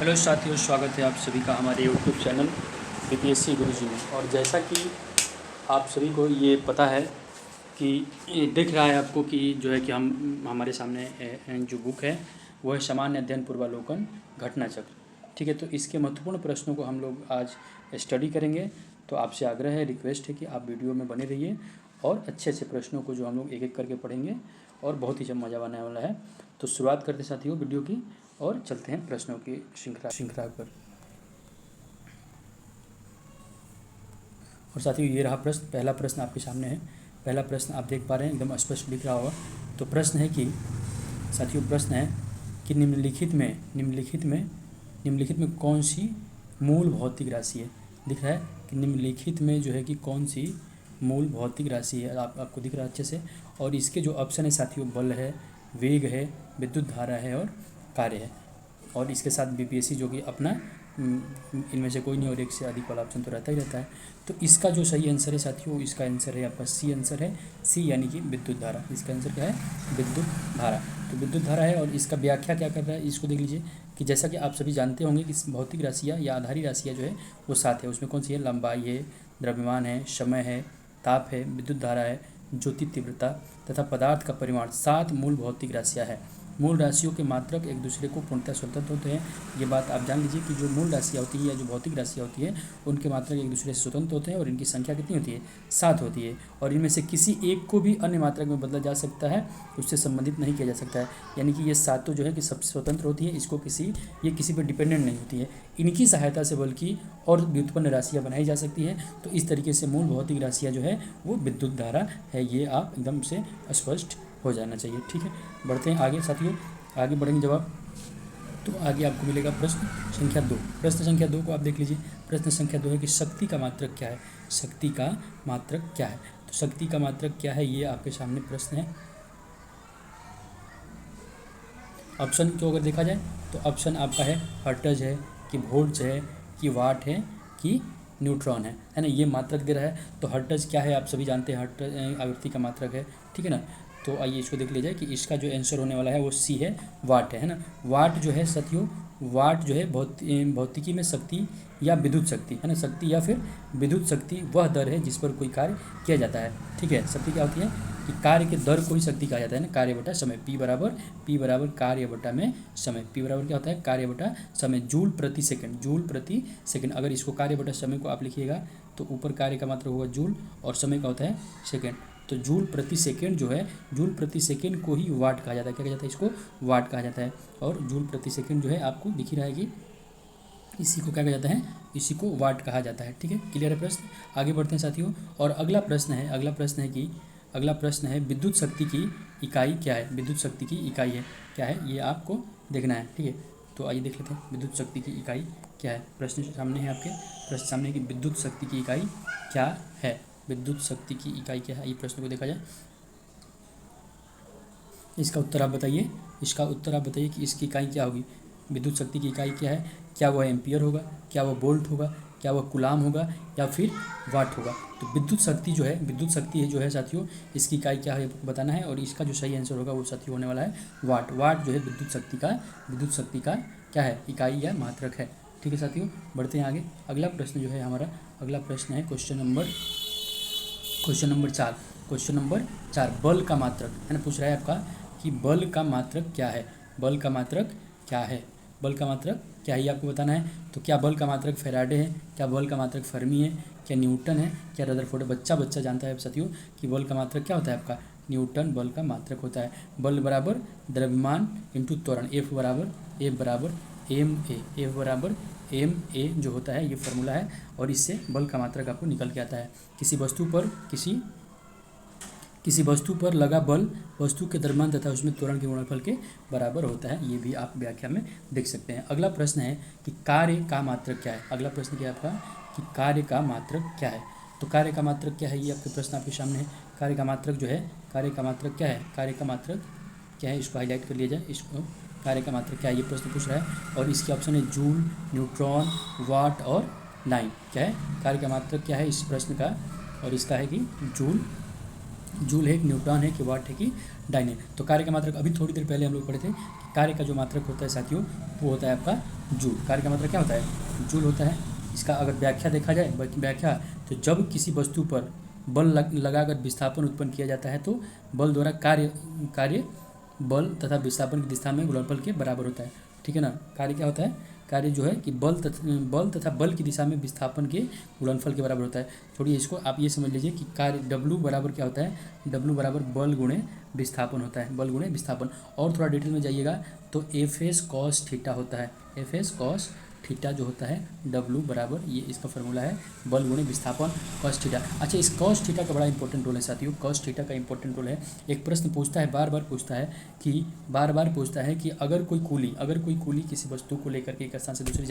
Hello साथियों, स्वागत है आप सभी का हमारे यूट्यूब चैनल बीपीएससी गुरुजी में। और जैसा कि आप सभी को ये पता है कि ये दिख रहा है आपको कि जो है कि हम हमारे सामने जो बुक है वो है सामान्य अध्ययन पूर्वावलोकन घटना चक्र। ठीक है, तो इसके महत्वपूर्ण प्रश्नों को हम लोग आज स्टडी करेंगे। तो आपसे आग्रह है, रिक्वेस्ट है कि आप वीडियो में बने रहिए और अच्छे अच्छे प्रश्नों को जो हम लोग एक एक करके पढ़ेंगे और बहुत ही मज़ा आने वाला है। तो शुरुआत करते साथियों वीडियो की और चलते हैं प्रश्नों की श्रृंखला पर। और साथियों ये रहा प्रश्न, पहला प्रश्न आपके सामने है। पहला प्रश्न आप देख पा रहे हैं, एकदम स्पष्ट दिख रहा होगा। तो प्रश्न है कि साथियों प्रश्न है कि निम्नलिखित में कौन सी मूल भौतिक राशि है। दिख रहा है कि निम्नलिखित में जो है कि कौन सी मूल भौतिक राशि है, आपको दिख रहा है अच्छे से। और इसके जो ऑप्शन है साथियों, बल है, वेग है, विद्युत धारा है और कार्य है। और इसके साथ बीपीएससी जो कि अपना इनमें से कोई नहीं और एक से अधिक वाला ऑप्शन तो रहता ही रहता है। तो इसका जो सही आंसर है साथियों, इसका आंसर है आपका सी आंसर है, सी यानी कि विद्युत धारा। इसका आंसर क्या है? विद्युत धारा। तो विद्युत धारा है। और इसका व्याख्या क्या कर रहा है, इसको देख लीजिए कि जैसा कि आप सभी जानते होंगे कि भौतिक राशियाँ या आधारी राशियाँ जो है वो 7 है। उसमें कौन सी है? लंबाई है, द्रव्यमान है, समय है, ताप है, विद्युत धारा है, ज्योति तीव्रता तथा पदार्थ का परिमाण। 7 मूल भौतिक राशियाँ है। मूल राशियों के मात्रक एक दूसरे को पूर्णतः स्वतंत्र होते हैं। ये बात आप जान लीजिए कि जो मूल राशियाँ होती है या जो भौतिक राशियाँ होती है उनके मात्रक एक दूसरे से स्वतंत्र होते हैं और इनकी संख्या कितनी होती है? 7 होती है। और इनमें से किसी एक को भी अन्य मात्रक में बदला जा सकता है, उससे संबंधित नहीं किया जा सकता है। यानी कि ये 7 जो है कि सबसे स्वतंत्र होती है, ये किसी पर डिपेंडेंट नहीं होती है। इनकी सहायता से बल्कि और व्युत्पन्न राशियाँ बनाई जा सकती हैं। तो इस तरीके से मूल भौतिक राशियाँ जो है वो विद्युत धारा है। ये आप एकदम से स्पष्ट हो जाना चाहिए। ठीक है, बढ़ते हैं आगे साथियों, आगे बढ़ेंगे जवाब। तो आगे आपको मिलेगा प्रश्न संख्या 2। प्रश्न संख्या 2 को आप देख लीजिए। प्रश्न संख्या 2 है कि शक्ति का मात्रक क्या है? शक्ति का मात्रक क्या है? तो शक्ति का मात्रक क्या है, ये आपके सामने प्रश्न है। ऑप्शन को अगर देखा जाए तो ऑप्शन आपका है हर्ट्ज है कि वोल्ट्स है कि वाट है कि न्यूट्रॉन है ना। ये मात्रक दे रहा है। तो हर्ट्ज क्या है आप सभी जानते हैं, हर्ट्ज आवृत्ति का मात्रक है। ठीक है ना। तो आइए इसको देख लीजिए कि इसका जो आंसर होने वाला है वो सी है, वाट है ना। वाट जो है साथियों, वाट जो है भौतिकी में शक्ति या विद्युत शक्ति है ना। शक्ति या फिर विद्युत शक्ति वह दर है जिस पर कोई कार्य किया जाता है। ठीक है, शक्ति क्या होती है कि कार्य के दर को ही शक्ति कहा जाता है ना। कार्य बटा समय, P बराबर कार्य बटा में समय। P बराबर क्या होता है? कार्य बटा समय, जूल प्रति सेकंड। अगर इसको कार्य बटा समय को आप लिखिएगा तो ऊपर कार्य का मात्रा होगा जूल और समय का होता है सेकंड। तो जूल प्रति सेकंड जो है, जूल प्रति सेकंड को ही वाट कहा जाता है। क्या कहा जाता है? इसको वाट कहा जाता है। और जूल प्रति सेकंड जो है आपको दिख ही रहा है कि इसी को क्या कहा जाता है? इसी को वाट कहा जाता है। ठीक है, क्लियर है प्रश्न? आगे बढ़ते हैं साथियों। और अगला प्रश्न है विद्युत शक्ति की इकाई क्या है? विद्युत शक्ति की इकाई है क्या है, ये आपको देखना है। ठीक है, तो आइए देख लेते हैं विद्युत शक्ति की इकाई क्या है। प्रश्न सामने है आपके, प्रश्न सामने है कि विद्युत शक्ति की इकाई क्या है। विद्युत शक्ति की इकाई क्या है, ये प्रश्न को देखा जाए। इसका उत्तर आप बताइए कि इसकी इकाई क्या होगी। विद्युत शक्ति की इकाई क्या है? क्या वह एम्पियर होगा, क्या वह वोल्ट होगा, क्या वह कूलाम होगा या फिर वाट होगा। तो विद्युत शक्ति जो है साथियों, इसकी इकाई क्या है बताना है। और इसका जो सही आंसर होगा वो साथियों होने वाला है वाट। वाट जो है विद्युत शक्ति का क्या है? इकाई या मात्रक है। ठीक है साथियों, बढ़ते हैं आगे। अगला प्रश्न जो है हमारा, अगला प्रश्न है क्वेश्चन नंबर 4। बल का मात्रक है ना, पूछ रहा है आपका कि बल का मात्रक क्या है। बल का मात्रक क्या है ये आपको बताना है। तो क्या बल का मात्रक फैराडे है, क्या बल का मात्रक फर्मी है, क्या न्यूटन है, क्या रदरफोर्ड है। बच्चा जानता है साथियों कि बल का मात्रक क्या होता है आपका? न्यूटन बल का मात्रक होता है। बल बराबर द्रव्यमान इंटू त्वरण, F बराबर ma जो होता है ये फार्मूला है। और इससे बल का मात्रक आपको निकल के आता है। किसी वस्तु पर लगा बल वस्तु के द्रव्यमान तथा उसमें त्वरण के गुणनफल के बराबर होता है। ये भी आप व्याख्या में देख सकते हैं। अगला प्रश्न है कि कार्य का मात्रक क्या है। अगला प्रश्न क्या है आपका कि कार्य का मात्रक क्या है। तो कार्य का मात्रक क्या है, ये आपके प्रश्न आपके सामने है। कार्य का मात्रक क्या है, इसको हाईलाइट कर लिया जाए। इसको कार्य का मात्रक क्या है ये प्रश्न पूछ रहा है। और इसके ऑप्शन है जूल, न्यूट्रॉन, वाट और लाइन। क्या है कार्य का मात्रक क्या है इस प्रश्न का? और इसका है कि जूल है कि न्यूट्रॉन है कि वाट है कि डाइन है। तो कार्य का मात्रक अभी थोड़ी देर पहले हम लोग पढ़े थे कि कार्य का जो मात्रक होता है साथियों वो होता है आपका जूल। कार्य का मतलब क्या होता है, जूल होता है। इसका अगर व्याख्या देखा जाए, व्याख्या, तो जब किसी वस्तु पर बल लगाकर विस्थापन उत्पन्न किया जाता है तो बल द्वारा कार्य कार्य बल तथा विस्थापन की दिशा में गुणनफल के बराबर होता है। ठीक है ना। कार्य क्या होता है, कार्य जो है कि बल तथा बल की दिशा में विस्थापन के गुणनफल के बराबर होता है। छोड़िए इसको, आप ये समझ लीजिए कि कार्य W बराबर क्या होता है, W बराबर बल गुणे विस्थापन होता है, बल गुणे विस्थापन। और थोड़ा डिटेल में जाइएगा तो Fs cos थीटा होता है, Fs cos थीटा जो होता है W बराबर, ये इसका फॉर्मूला है, बल गुणे विस्थापन cos थीटा। अच्छा, इस cos थीटा का बड़ा इंपॉर्टेंट रोल है साथियों, cos थीटा का इंपॉर्टेंट रोल है। एक प्रश्न पूछता है, बार बार पूछता है कि अगर कोई कूली किसी वस्तु को लेकर के एक स्थान से दूसरे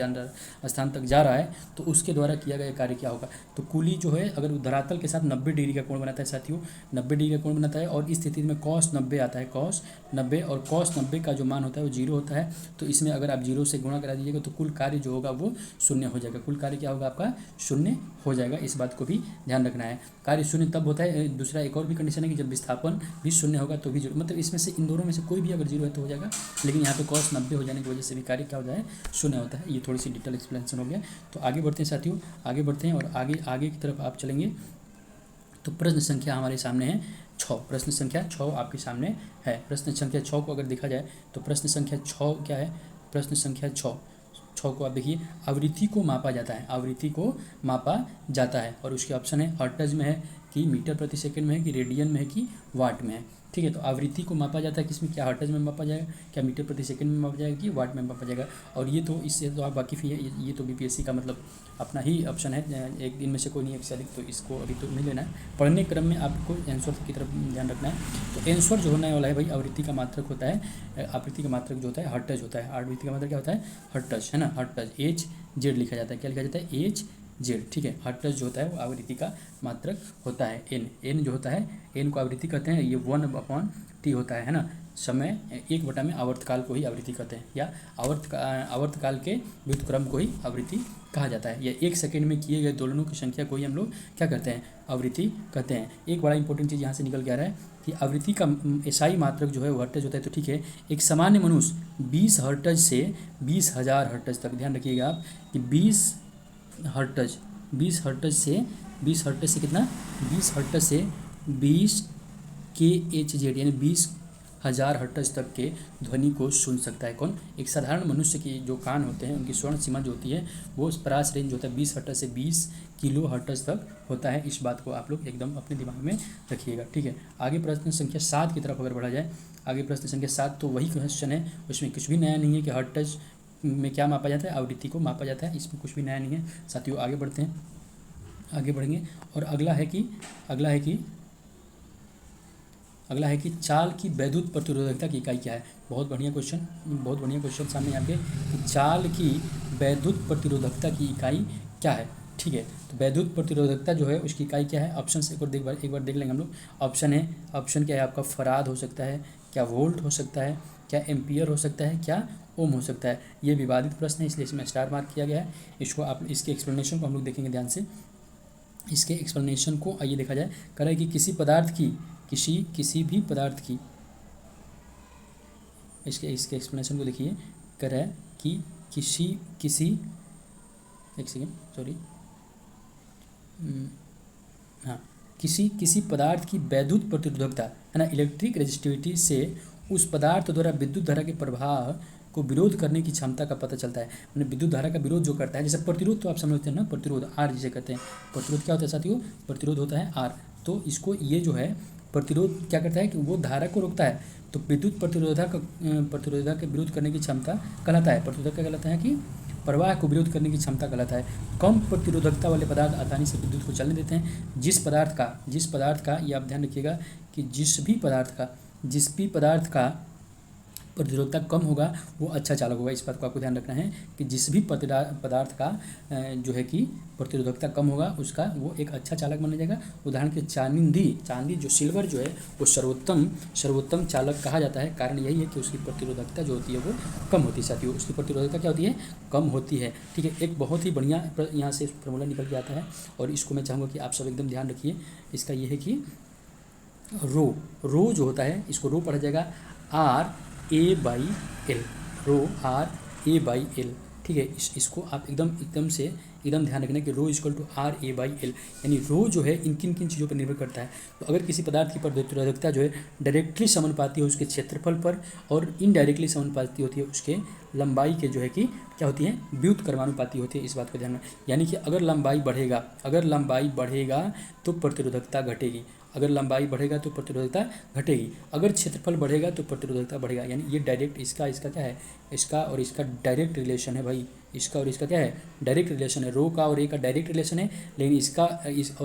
स्थान तक जा रहा है तो उसके द्वारा किया गया कार्य क्या होगा। तो कूली जो है अगर धरातल के साथ 90 डिग्री का कोण बनाता है साथियों, 90 डिग्री का कोण बनाता है, और इस स्थिति में cos 90 आता है, cos 90, और cos 90 का जो मान होता है वो 0 होता है। तो इसमें अगर आप 0 से गुणा करा दीजिएगा तो कुल कार्य जो होगा वो शून्य हो जाएगा, कुल कार्य क्या होगा आपका, शून्य हो जाएगा। इस बात को भी ध्यान रखना है। कार्य शून्य तब होता है, दूसरा एक और भी कंडीशन है कि जब विस्थापन भी शून्य होगा तो भी 0, मतलब इसमें से इन दोनों में से कोई भी अगर 0 है तो हो जाएगा, लेकिन यहाँ पे cos 90 हो जाने की वजह से भी कार्य क्या हो जाए, शून्य होता है। ये थोड़ी सी डिटेल एक्सप्लेनेशन हो गया। तो आगे बढ़ते हैं साथियों, आगे बढ़ते हैं और आगे की तरफ आप चलेंगे। तो प्रश्न संख्या हमारे सामने है 6, प्रश्न संख्या 6 आपके सामने है। प्रश्न संख्या 6 को अगर देखा जाए तो प्रश्न संख्या 6 क्या है, प्रश्न संख्या 6 को आप देखिए, आवृत्ति को मापा जाता है, आवृत्ति को मापा जाता है, और उसके ऑप्शन है हर्ट्ज में है कि मीटर प्रति सेकंड में है कि रेडियन में है कि वाट में है। ठीक है, तो आवृत्ति को मापा जाता है किसमें, क्या हर्ट्ज में मापा जाएगा, क्या मीटर प्रति सेकंड में मापा जाएगा कि वाट में मापा जाएगा। और ये तो इससे तो आप वाकिफ़ ही है, ये तो BPSC का मतलब अपना ही ऑप्शन है, एक दिन में से कोई नहीं एक से अधिक, तो इसको अभी तो नहीं लेना है। पढ़ने क्रम में आपको आंसर की तरफ ध्यान रखना है। तो आंसर जो होने वाला है भाई, आवृत्ति का मात्रक होता है, आवृत्ति का मात्रक जो होता है हर्ट्ज होता है, आवृत्ति का मात्रक क्या होता है, हर्ट्ज, है ना, हर्ट्ज, HZ लिखा जाता है, क्या लिखा जाता है, HZ। ठीक है, हर्ट्ज जो होता है वो आवृत्ति का मात्रक होता है। n जो होता है, n को आवृत्ति कहते हैं, ये 1/T होता है ना, समय 1 में आवर्तकाल को ही आवृत्ति कहते हैं, या आवर्तकाल के व्युत्क्रम को ही आवृत्ति कहा जाता है, या 1 सेकंड में किए गए दोलनों की संख्या को ही हम लोग क्या कहते हैं, आवृत्ति कहते हैं। एक बड़ा इंपॉर्टेंट चीज़ यहाँ से निकल के आ रहा है कि आवृत्ति का SI मात्रक जो है वो हर्ट्ज होता है। तो ठीक है, एक सामान्य मनुष्य 20 हर्ट्ज से 20,000 हर्ट्ज तक, ध्यान रखिएगा आप कि 20 हर्ट्ज से कितना, 20 हर्ट्ज से 20 kHz यानी 20,000 हर्ट्ज तक के ध्वनि को सुन सकता है। कौन, एक साधारण मनुष्य की जो कान होते हैं उनकी स्वर्ण सीमा जो होती है वो परास रेंज होता है 20 हर्ट्ज से 20 किलो हर्ट्ज तक होता है। इस बात को आप लोग एकदम अपने दिमाग में रखिएगा। ठीक है, आगे प्रश्न संख्या 7 की तरफ अगर बढ़ा जाए, आगे प्रश्न संख्या 7 तो वही क्वेश्चन है, उसमें कुछ भी नया नहीं है कि हर्ट्ज में क्या मापा जाता है, आवृत्ति को मापा जाता है, इसमें कुछ भी नया नहीं है साथियों। आगे बढ़ते हैं, आगे बढ़ेंगे, और अगला है कि चाल की वैद्युत प्रतिरोधकता की इकाई क्या है। बहुत बढ़िया क्वेश्चन सामने यहाँ पे, कि चाल की वैद्युत प्रतिरोधकता की इकाई क्या है। ठीक है, तो वैद्युत प्रतिरोधकता जो है उसकी इकाई क्या है, ऑप्शन से एक बार देख लेंगे हम लोग। ऑप्शन क्या है आपका, फराद हो सकता है, क्या वोल्ट हो सकता है, क्या एम्पियर हो सकता है, क्या ओम हो सकता है। ये विवादित प्रश्न है इसलिए इसमें स्टार मार्क किया गया है। इसको आप, इसके एक्सप्लेनेशन को हम लोग देखेंगे ध्यान से। इसके एक्सप्लेनेशन को आइए देखा जाए। कह रहा है कि किसी भी पदार्थ की, इसके एक्सप्लेनेशन को देखिए। कह रहा है कि किसी पदार्थ की वैद्युत प्रतिरोधकता, है ना, इलेक्ट्रिक रेजिस्टिविटी से उस पदार्थ द्वारा विद्युत धारा के प्रवाह को विरोध करने की क्षमता का पता चलता है। मैंने विद्युत धारा का विरोध जो करता है, जैसे प्रतिरोध तो आप समझते हैं ना, प्रतिरोध R जिसे कहते हैं। प्रतिरोध क्या होता है साथियों, प्रतिरोध होता है R। तो इसको, ये जो है प्रतिरोध क्या करता है कि वो धारा को रोकता है। तो विद्युत प्रतिरोधक के विरोध करने की क्षमता कहलाता है, प्रतिरोधक क्या कहलाता है कि प्रवाह को विरोध करने की क्षमता कहलाता है। कम प्रतिरोधकता वाले पदार्थ आसानी से विद्युत को चलने देते हैं। जिस पदार्थ का ये आप ध्यान रखिएगा कि जिस भी पदार्थ का प्रतिरोधकता कम होगा वो अच्छा चालक होगा। इस बात को आपको ध्यान रखना है कि जिस भी पदार्थ का जो है कि प्रतिरोधकता कम होगा उसका वो एक अच्छा चालक माना जाएगा। उदाहरण के चांदी जो सिल्वर जो है वो सर्वोत्तम चालक कहा जाता है। कारण यही है कि उसकी प्रतिरोधकता जो होती है वो कम होती है साथियों, उसकी प्रतिरोधकता क्या होती है, कम होती है। ठीक है, एक बहुत ही बढ़िया यहाँ से फॉर्मूला निकल के आता है और इसको मैं चाहूँगा कि आप सब एकदम ध्यान रखिए। इसका ये है कि रो जो होता है, इसको रो पढ़ा जाएगा RA/L, रो RA/L। ठीक ठीक है। इसको आप एकदम ध्यान रखना कि rho equal to r a by l, यानी रो जो है इन किन किन चीज़ों पर निर्भर करता है। तो अगर किसी पदार्थ की प्रतिरोधकता जो है डायरेक्टली समानुपाती है उसके क्षेत्रफल पर और इनडायरेक्टली समानुपाती होती है उसके लंबाई के जो है कि क्या होती है, व्युत्क्रमानुपाती होती है। इस बात को ध्यान में, यानी कि अगर लंबाई बढ़ेगा तो प्रतिरोधकता घटेगी, अगर लंबाई बढ़ेगा तो प्रतिरोधकता घटेगी, अगर क्षेत्रफल बढ़ेगा तो प्रतिरोधकता बढ़ेगा। यानी ये डायरेक्ट इसका क्या है, इसका और इसका डायरेक्ट रिलेशन है भाई, इसका और इसका क्या है, डायरेक्ट रिलेशन है। रो का और ए का डायरेक्ट रिलेशन है, लेकिन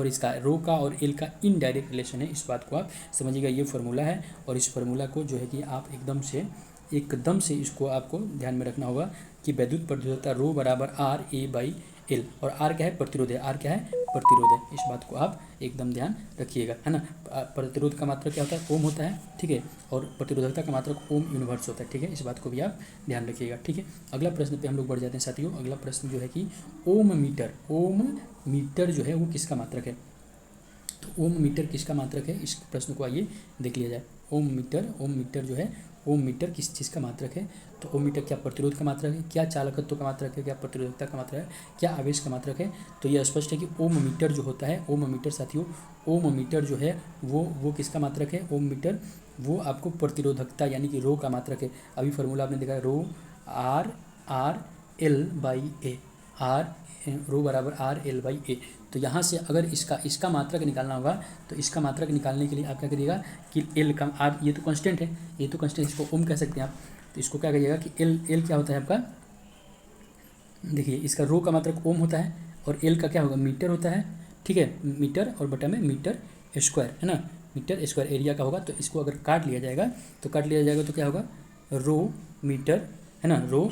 इसका रो का और एल का इनडायरेक्ट रिलेशन है। इस बात को आप समझिएगा, ये फार्मूला है। और इस फार्मूला को जो है कि आप एकदम से इसको आपको ध्यान में रखना होगा कि वैद्युत प्रतिरोधकता रो बराबर आर ए बाई एल, और आर क्या है, प्रतिरोध है, आर क्या है, प्रतिरोध है। इस बात को आप एकदम ध्यान रखिएगा, है ना। प्रतिरोध का मात्रक क्या होता है, ओम होता है, ठीक है, और प्रतिरोधकता का मात्रक ओम यूनिवर्स होता है, ठीक है। इस बात को भी आप ध्यान रखिएगा, ठीक है। अगला प्रश्न पे हम लोग बढ़ जाते हैं साथियों। अगला प्रश्न जो है कि ओम मीटर जो है वो किसका मात्रक है। तो ओम मीटर किसका मात्रक है, इस प्रश्न को आइए देख लिया जाए। ओम मीटर जो है, ओम मीटर किस चीज़ का मात्रक है। तो ओम मीटर क्या प्रतिरोध का मात्रक है, क्या चालकत्व का मात्रक है, क्या प्रतिरोधकता का मात्रक है, क्या आवेश का मात्रक है। तो यह स्पष्ट है कि ओम मीटर जो होता है, ओम मीटर साथियों, ओम मीटर जो है वो किसका मात्रक है। ओम मीटर वो आपको प्रतिरोधकता यानी कि रो का मात्रक है। अभी फार्मूला आपने देखा, रो आर एल बाई ए, रो बराबर आर एल बाई ए। तो यहाँ से अगर इसका मात्रक निकालना होगा तो इसका मात्रक निकालने के लिए आप क्या करिएगा कि एल का आर, ये तो कांस्टेंट है, इसको ओम कह सकते हैं आप। तो इसको क्या करिएगा कि एल क्या होता है आपका, देखिए इसका रो का मात्रक ओम होता है और एल का क्या होगा, मीटर होता है, ठीक है। मीटर और बटा में मीटर स्क्वायर, है ना, मीटर स्क्वायर एरिया का होगा। तो इसको अगर काट लिया जाएगा तो क्या होगा, रो मीटर, है ना, रो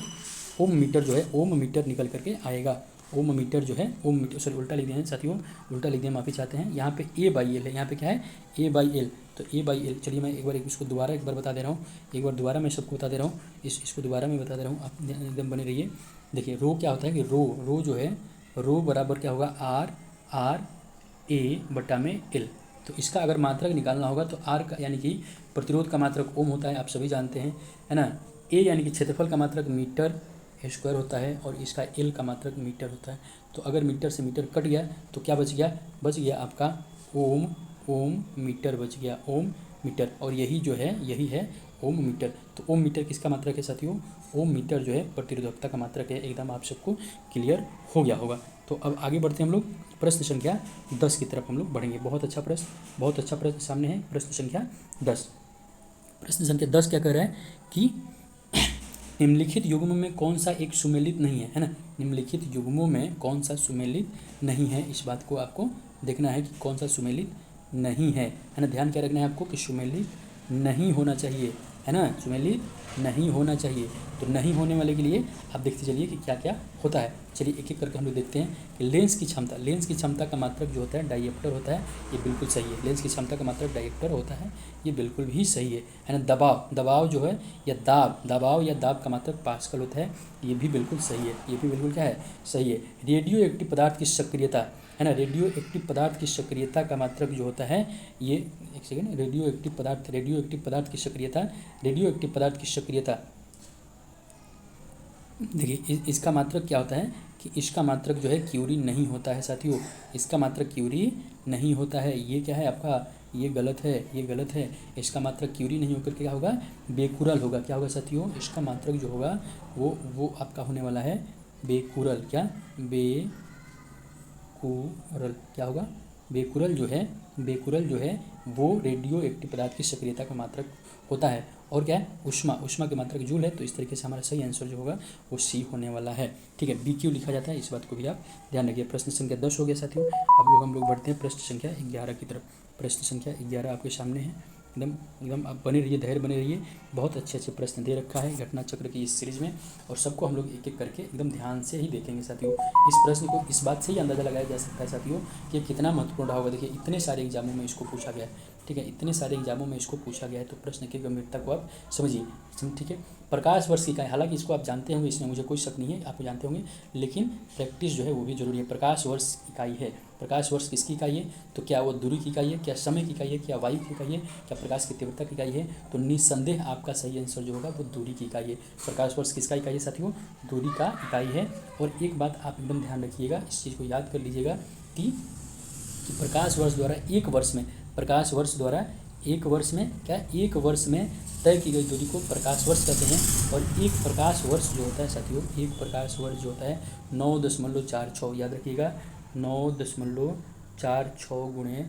ओम मीटर जो है ओम मीटर निकल करके आएगा। ओम मीटर जो है ओम मीटर, सॉरी उल्टा लिख दिए हैं साथियों, उल्टा लिख दिया, माफ़ी चाहते हैं। यहाँ पे ए बाई एल है, यहाँ पे क्या है, ए बाई एल। तो ए बाई एल, चलिए मैं इसको दोबारा एक बार बता दे रहा हूँ, एक बार दोबारा मैं सबको बता दे रहा हूँ, इसको दोबारा मैं बता दे रहा हूँ, आप एकदम बने रहिए। देखिए रो क्या होता है कि रो जो है, रो बराबर क्या होगा, आर ए बटा में एल। तो इसका अगर मात्रक निकालना होगा तो आर का यानी कि प्रतिरोध का मात्रक ओम होता है, आप सभी जानते हैं, है ना। ए यानी कि क्षेत्रफल का मात्रक मीटर स्क्वायर होता है और इसका एल का मात्रक मीटर होता है। तो अगर मीटर से मीटर कट गया तो क्या बच गया आपका ओम मीटर बच गया, ओम मीटर। और यही है ओम मीटर। तो ओम मीटर किसका मात्रक है साथियों, ओम मीटर जो है प्रतिरोधकता का मात्रक है। एकदम आप सबको क्लियर हो गया होगा। तो अब आगे बढ़ते हैं हम लोग, प्रश्न संख्या 10 की तरफ हम लोग बढ़ेंगे। बहुत अच्छा प्रश्न सामने है, प्रश्न संख्या 10। प्रश्न संख्या 10 क्या कह रहा है कि निम्नलिखित युग्म में कौन सा एक सुमेलित नहीं है, है ना। निम्नलिखित युग्मों में कौन सा सुमेलित नहीं है, इस बात को आपको देखना है कि कौन सा सुमेलित नहीं है ना। ध्यान क्या रखना है आपको कि सुमेलित नहीं होना चाहिए, है ना, सुमेलित नहीं होना चाहिए। तो नहीं होने वाले के लिए आप देखते चलिए कि क्या क्या होता है। चलिए एक एक करके हम लोग देखते हैं कि लेंस की क्षमता का मात्रक जो होता है डायप्टर होता है, ये बिल्कुल सही है। लेंस की क्षमता का मात्रक डायप्टर होता है, ये बिल्कुल भी सही है ना। दबाव जो है या दाब का मात्रक पास्कल होता है, ये भी बिल्कुल सही है, ये भी बिल्कुल क्या है, सही है। रेडियो एक्टिव पदार्थ की सक्रियता, है ना, रेडियो एक्टिव पदार्थ की सक्रियता का मात्रक जो होता है, ये एक सेकेंड, रेडियो एक्टिव पदार्थ की सक्रियता देखिए इसका मात्रक क्या होता है कि इसका मात्रक जो है क्यूरी नहीं होता है साथियों, इसका मात्रक क्यूरी नहीं होता है। ये क्या है आपका, ये गलत है। इसका मात्रक क्यूरी नहीं होकर क्या होगा, बेकुरल होगा। क्या होगा साथियों, इसका मात्रक जो होगा वो आपका होने वाला है बेकुरल। क्या, बेकुरल क्या होगा, बेकुरल जो है वो रेडियो एक्टिव पदार्थ की सक्रियता का मात्रक होता है। और क्या है, उष्मा के मात्रक जूल है। तो इस तरीके से हमारा सही आंसर जो होगा वो सी होने वाला है, ठीक है। BQ लिखा जाता है, इस बात को भी आप ध्यान रखिए। प्रश्न संख्या 10 हो गया साथियों। अब हम लोग बढ़ते हैं प्रश्न संख्या 11 की तरफ। प्रश्न संख्या 11 आपके सामने है। एकदम आप बने रहिए, धैर्य बने रहिए। बहुत अच्छे प्रश्न दे रखा है घटना चक्र की इस सीरीज में, और सबको हम लोग एक एक करके एकदम ध्यान से ही देखेंगे साथियों। इस प्रश्न को इस बात से ही अंदाज़ा लगाया जा सकता है साथियों कि कितना महत्वपूर्ण रहा होगा। देखिए इतने सारे एग्जामों में इसको पूछा गया है, ठीक है, इतने सारे एग्जामों में इसको पूछा गया है, तो प्रश्न की गंभीरता को आप समझिए। ठीक है, प्रकाश वर्ष की इकाई, हालांकि इसको आप जानते होंगे, इसमें मुझे कोई शक नहीं है, आप जानते होंगे, लेकिन प्रैक्टिस जो है वो भी जरूरी है। प्रकाश वर्ष इकाई है, प्रकाश वर्ष किसकी इकाई है? तो क्या वो दूरी की इकाई है, क्या समय की इकाई है, क्या वायु की इकाई है, क्या प्रकाश की तीव्रता की इकाई है? तो निस्संदेह आपका सही आंसर जो होगा वो दूरी की इकाई है। प्रकाश वर्ष किसका इकाई है साथियों? दूरी का इकाई है। और एक बात आप एकदम ध्यान रखिएगा, इस चीज़ को याद कर लीजिएगा कि प्रकाश वर्ष द्वारा एक वर्ष में, प्रकाश वर्ष द्वारा एक वर्ष में क्या, एक वर्ष में तय की गई दूरी को प्रकाश वर्ष कहते हैं। और एक प्रकाश वर्ष जो होता है साथियों, एक प्रकाश वर्ष जो होता है 9.46, याद रखिएगा 9.46 गुणे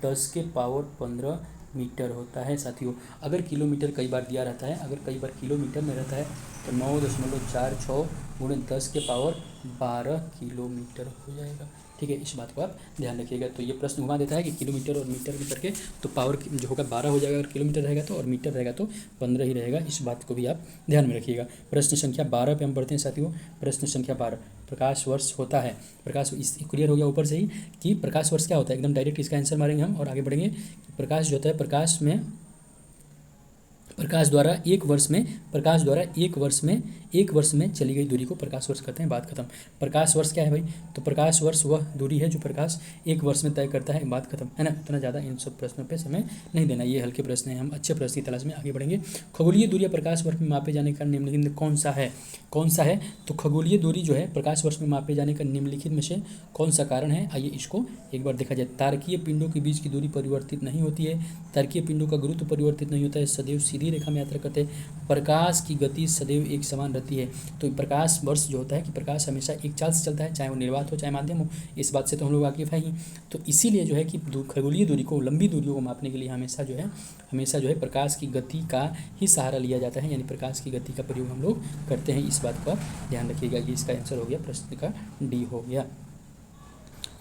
10 के पावर 15 मीटर होता है साथियों। अगर किलोमीटर कई बार दिया रहता है, अगर कई बार किलोमीटर में रहता है तो 9.46 गुणे 10 के पावर 12 किलोमीटर हो जाएगा। ठीक है, इस बात को आप ध्यान रखिएगा। तो ये प्रश्न घुमा देता है कि किलोमीटर और मीटर में करके तो पावर जो होगा 12 हो जाएगा अगर किलोमीटर रहेगा तो, और मीटर रहेगा तो 15 ही रहेगा। इस बात को भी आप ध्यान में रखिएगा। प्रश्न संख्या 12 पे हम बढ़ते हैं साथियों। प्रश्न संख्या 12, प्रकाश वर्ष होता है, प्रकाश इस क्लियर हो गया ऊपर से ही कि प्रकाश वर्ष क्या होता है, एकदम डायरेक्ट इसका आंसर मारेंगे हम और आगे बढ़ेंगे। प्रकाश जो होता है, प्रकाश में, प्रकाश द्वारा एक वर्ष में, प्रकाश द्वारा एक वर्ष में चली गई दूरी को प्रकाश वर्ष कहते हैं। बात खत्म। प्रकाश वर्ष क्या है भाई? तो प्रकाश वर्ष वह दूरी है जो प्रकाश एक वर्ष में तय करता है। बात खत्म है ना। उतना ज़्यादा इन सब प्रश्नों पे समय नहीं देना, ये हल्के प्रश्न हैं, हम अच्छे प्रश्न की तलाश में आगे बढ़ेंगे। खगोलीय दूरी प्रकाश वर्ष में मापे जाने का निम्नलिखित कौन सा है? कौन सा है? तो खगोलीय दूरी जो है प्रकाश वर्ष में मापे जाने का निम्नलिखित में से कौन सा कारण है? आइए इसको एक बार देखा जाए। तारकीय पिंडों के बीच की दूरी परिवर्तित नहीं होती है, तारकीय पिंडों का गुरुत्व परिवर्तित नहीं होता है, सदैव सीधी रेखा में यात्रा करते हैं, प्रकाश की गति सदैव एक समान रहती है। तो प्रकाश वर्ष जो होता है कि प्रकाश हमेशा एक चाल से चलता है, चाहे वो निर्वात हो चाहे माध्यम हो, इस बात से तो हम लोग वाकिफ़ है ही। तो इसीलिए जो है कि खगोलीय दूरी को, लंबी दूरियों को मापने के लिए हमेशा जो है प्रकाश की गति का ही सहारा लिया जाता है, यानी प्रकाश की गति का प्रयोग हम लोग करते हैं। इस बात को आप ध्यान रखिएगा। कि इसका आंसर हो गया, प्रश्न का डी हो गया।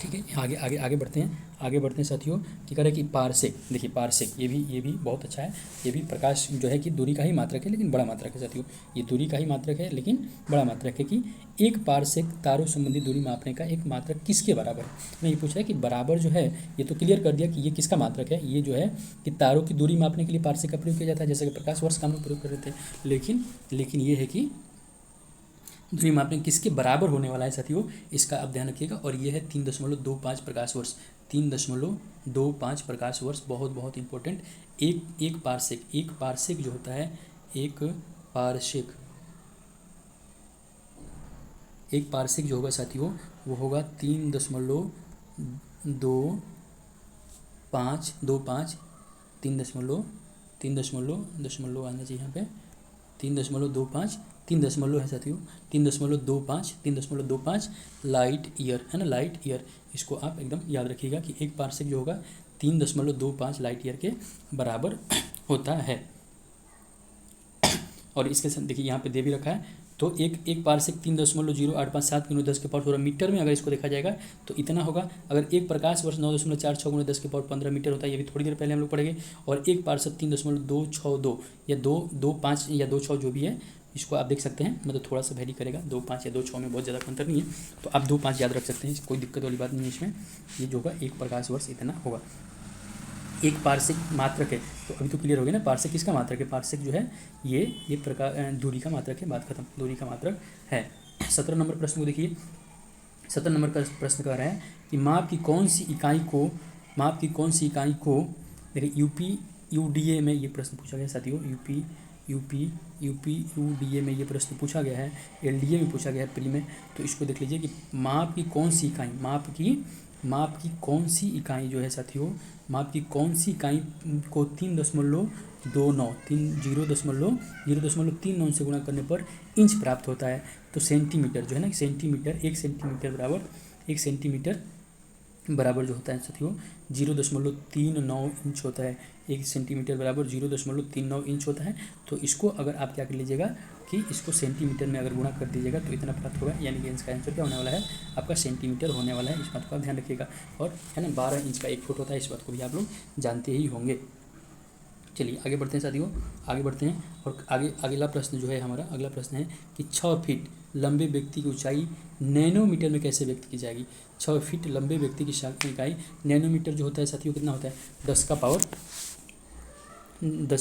ठीक है, आगे बढ़ते हैं साथियों। कि कह रहे कि पारसेक, देखिए पारसेक ये भी बहुत अच्छा है। ये भी प्रकाश जो है कि दूरी का ही मात्रक है लेकिन बड़ा मात्रक है साथियों। ये दूरी का ही मात्रक है लेकिन बड़ा मात्रक है। कि एक पारसेक तारों संबंधी दूरी मापने का एक मात्रक किसके बराबर है? मैं ये पूछ रहा है कि बराबर जो है, ये तो क्लियर कर दिया कि ये किसका मात्रक है। ये जो है कि तारों की दूरी मापने के लिए पारसेक का प्रयोग किया जाता है, जैसे कि प्रकाश वर्ष का हम लोग प्रयोग कर रहे थे। लेकिन ये है कि दूरी मापने किसके बराबर होने वाला है साथियों, इसका आप ध्यान रखिएगा। और ये है 3.25 प्रकाश वर्ष, 3.25 प्रकाश वर्ष, बहुत इंपॉर्टेंट। एक पारसेक जो होता है, एक पारसेक जो होगा साथियों वो होगा 3.25 3.25 आना चाहिए यहाँ पे, 3.25 है साथियों, 3.25 लाइट ईयर है ना, लाइट ईयर। इसको आप एकदम याद रखिएगा कि एक पारसेक जो होगा 3.25 लाइट ईयर के बराबर होता है। और इसके साथ देखिए यहाँ पे दे भी रखा है। तो एक पारसेक 3.0857 × 10 के पावर 16 मीटर में अगर इसको देखा जाएगा तो इतना होगा। अगर एक प्रकाश वर्ष 9.46 × 10 के पावर 15 मीटर होता है, ये भी थोड़ी देर पहले हम लोग पढ़ेंगे। और एक पारसेक 3.262 या 2.25 या 2.6 जो भी है, इसको आप देख सकते हैं, मतलब थोड़ा सा वैरी करेगा, 2.5 या 2.6 में बहुत ज़्यादा अंतर नहीं है, तो आप 2.5 याद रख सकते हैं, कोई दिक्कत वाली बात नहीं है इसमें। ये जो होगा एक प्रकाश वर्ष इतना होगा। एक पारसेक मात्रक है, तो अभी तो क्लियर हो गया ना, पारसेक किसका मात्रक है? पारसेक जो है ये प्रकार दूरी का मात्रक है। बात खत्म, दूरी का मात्रक है। 17 नंबर प्रश्न को देखिए। 17 नंबर का प्रश्न कह रहा है कि माप की कौन सी इकाई को देखिए यूडीए में ये प्रश्न पूछा गया साथियों। यूडीए में ये प्रश्न पूछा गया है, एलडीए में पूछा गया है प्री में। तो इसको देख लीजिए कि माप की कौन सी इकाई जो है साथियों, माप की कौन सी इकाई को 0.39 से गुणा करने पर इंच प्राप्त होता है। तो सेंटीमीटर जो है ना, सेंटीमीटर, एक सेंटीमीटर बराबर जो होता है साथियों 0.39 इंच होता है। एक सेंटीमीटर बराबर 0.39 इंच होता है। तो इसको अगर आप क्या कर लीजिएगा कि इसको सेंटीमीटर में अगर गुणा कर दीजिएगा तो इतना प्राप्त होगा, यानी कि इसका आंसर क्या होने वाला है, आपका सेंटीमीटर होने वाला है। इस बात को आप ध्यान रखिएगा। और है ना 12 इंच का 1 फुट होता है, इस बात को भी आप लोग जानते ही होंगे। चलिए आगे बढ़ते हैं साथियों, आगे बढ़ते हैं। और आगे अगला प्रश्न जो है हमारा, अगला प्रश्न है कि 6 फीट लंबे व्यक्ति की ऊंचाई नैनोमीटर में कैसे व्यक्त की जाएगी। 6 फीट लंबे व्यक्ति की इकाई नैनोमीटर जो होता है साथियों कितना होता है, 10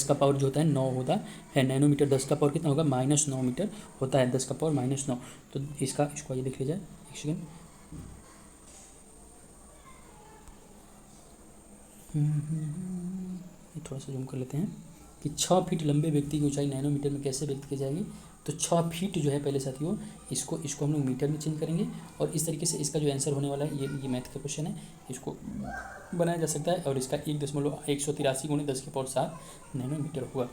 का पावर जो होता है 9 होता है। नैनोमीटर 10 का पावर कितना होगा, -9 मीटर होता है, 10 का पावर -9। तो इसको ये देख लीजिए, एक सेकेंड। थोड़ा सा जूम कर लेते हैं कि 6 फीट लंबे व्यक्ति की ऊंचाई नैनोमीटर में कैसे व्यक्त की जाएगी। तो 6 फीट जो है पहले साथियों इसको हम लोग मीटर में चेंज करेंगे, और इस तरीके से इसका जो आंसर होने वाला है, ये मैथ का क्वेश्चन है, इसको बनाया जा सकता है। और इसका 1.183 × 10⁻⁷ नैनोमीटर होगा।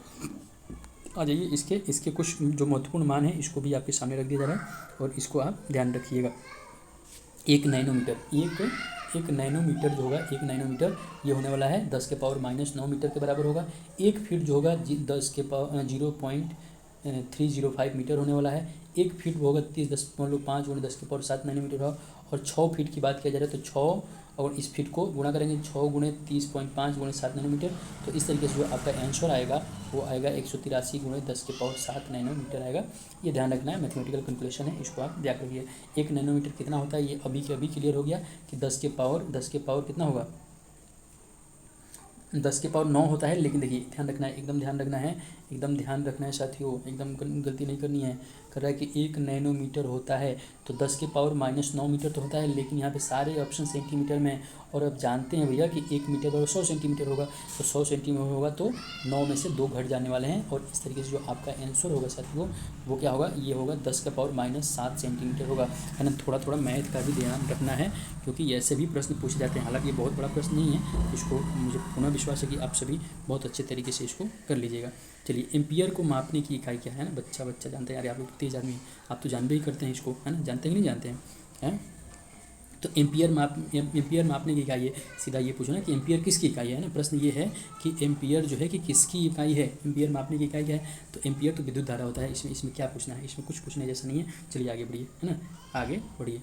आ जाइए, इसके कुछ जो महत्वपूर्ण मान है इसको भी आपके सामने रख दिया जा रहा है, और इसको आप ध्यान रखिएगा। एक नैनोमीटर जो होगा, 1 नैनोमीटर ये होने वाला है 10 के पावर -9 मीटर के बराबर होगा। 1 फीट जो होगा 10 के पावर 0.305 मीटर होने वाला है। 1 फीट होगा 30.5 × 10 के पावर 7 नैनोमीटर होगा। और 6 फीट की बात किया जा रहा है तो 6, और इस फीट को गुणा करेंगे 6 × 30.5 × 7 नैनोमीटर। तो इस तरीके से जो आपका आंसर आएगा वो आएगा 183 × 10 के पावर 7 नैनोमीटर आएगा। ये ध्यान रखना है, मैथमेटिकल कैलकुलेशन है, इसको आप ध्यान रखिए। 1 नैनोमीटर कितना होता है, ये अभी के अभी क्लियर हो गया कि 10 के पावर कितना होगा, 10 के पावर 9 होता है। लेकिन देखिए ध्यान रखना है, एकदम ध्यान रखना है साथियों, एकदम गलती नहीं करनी है। कर रहा है कि 1 नैनोमीटर होता है तो 10 के पावर -9 मीटर तो होता है, लेकिन यहाँ पे सारे ऑप्शन सेंटीमीटर में। और अब जानते हैं भैया कि 1 मीटर बराबर 100 सेंटीमीटर होगा, तो 100 सेंटीमीटर होगा तो 9 में से 2 घट जाने वाले हैं। और इस तरीके से जो आपका आंसर होगा साथियों वो क्या होगा, ये होगा 10 का पावर -7 सेंटीमीटर होगा, है ना। थोड़ा मैथ का भी ध्यान रखना है, क्योंकि ऐसे भी प्रश्न पूछे जाते हैं। हालांकि ये बहुत बड़ा प्रश्न नहीं है, इसको मुझे पूर्ण विश्वास है कि आप सभी बहुत अच्छे तरीके से इसको कर लीजिएगा। चलिए, एम्पियर को मापने की इकाई क्या है ना, बच्चा जानते हैं यार, आप लोग तेज आदमी, आप तो जानते ही करते हैं इसको, है ना, जानते हैं कि नहीं जानते हैं। तो एम्पियर मापने की इकाई है। सीधा ये पूछो ना कि एम्पियर किसकी इकाई है ना, प्रश्न ये है कि एम्पियर जो है कि किसकी इकाई है, एम्पियर मापने की इकाई क्या है। तो एम्पियर तो विद्युत धारा होता है, इसमें क्या पूछना है, इसमें कुछ पूछने जैसा नहीं है। चलिए आगे बढ़िए, है ना, आगे बढ़िए।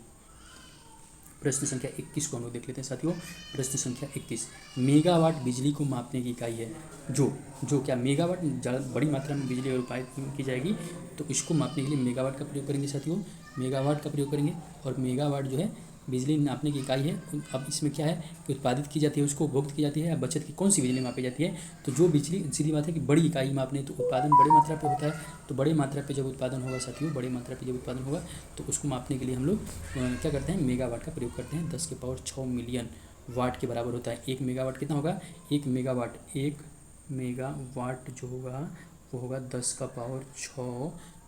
प्रश्न संख्या 21 को हम लोग देख लेते हैं साथियों। प्रश्न संख्या 21, मेगावाट बिजली को मापने की इकाई है। जो क्या मेगावाट, ज़्यादा बड़ी मात्रा में बिजली उत्पादित की जाएगी तो इसको मापने के लिए मेगावाट का प्रयोग करेंगे साथियों, मेगावाट का प्रयोग करेंगे। और मेगावाट जो है बिजली नापने की इकाई है। अब इसमें क्या है कि उत्पादित की जाती है, उसको उपभोग की जाती है, या बचत की कौन सी बिजली मापी जाती है। तो जो बिजली, सीधी बात है कि बड़ी इकाई मापने, तो उत्पादन बड़ी मात्रा पे होता है। तो बड़ी मात्रा पे जब उत्पादन होगा साथियों, बड़ी मात्रा पे जब उत्पादन होगा तो उसको मापने के लिए हम लोग क्या करते हैं, मेगावाट का प्रयोग करते हैं। 10 के पावर 6 मिलियन वाट के बराबर होता है। 1 मेगावाट कितना होगा, 1 मेगावाट जो होगा वो होगा 10 का पावर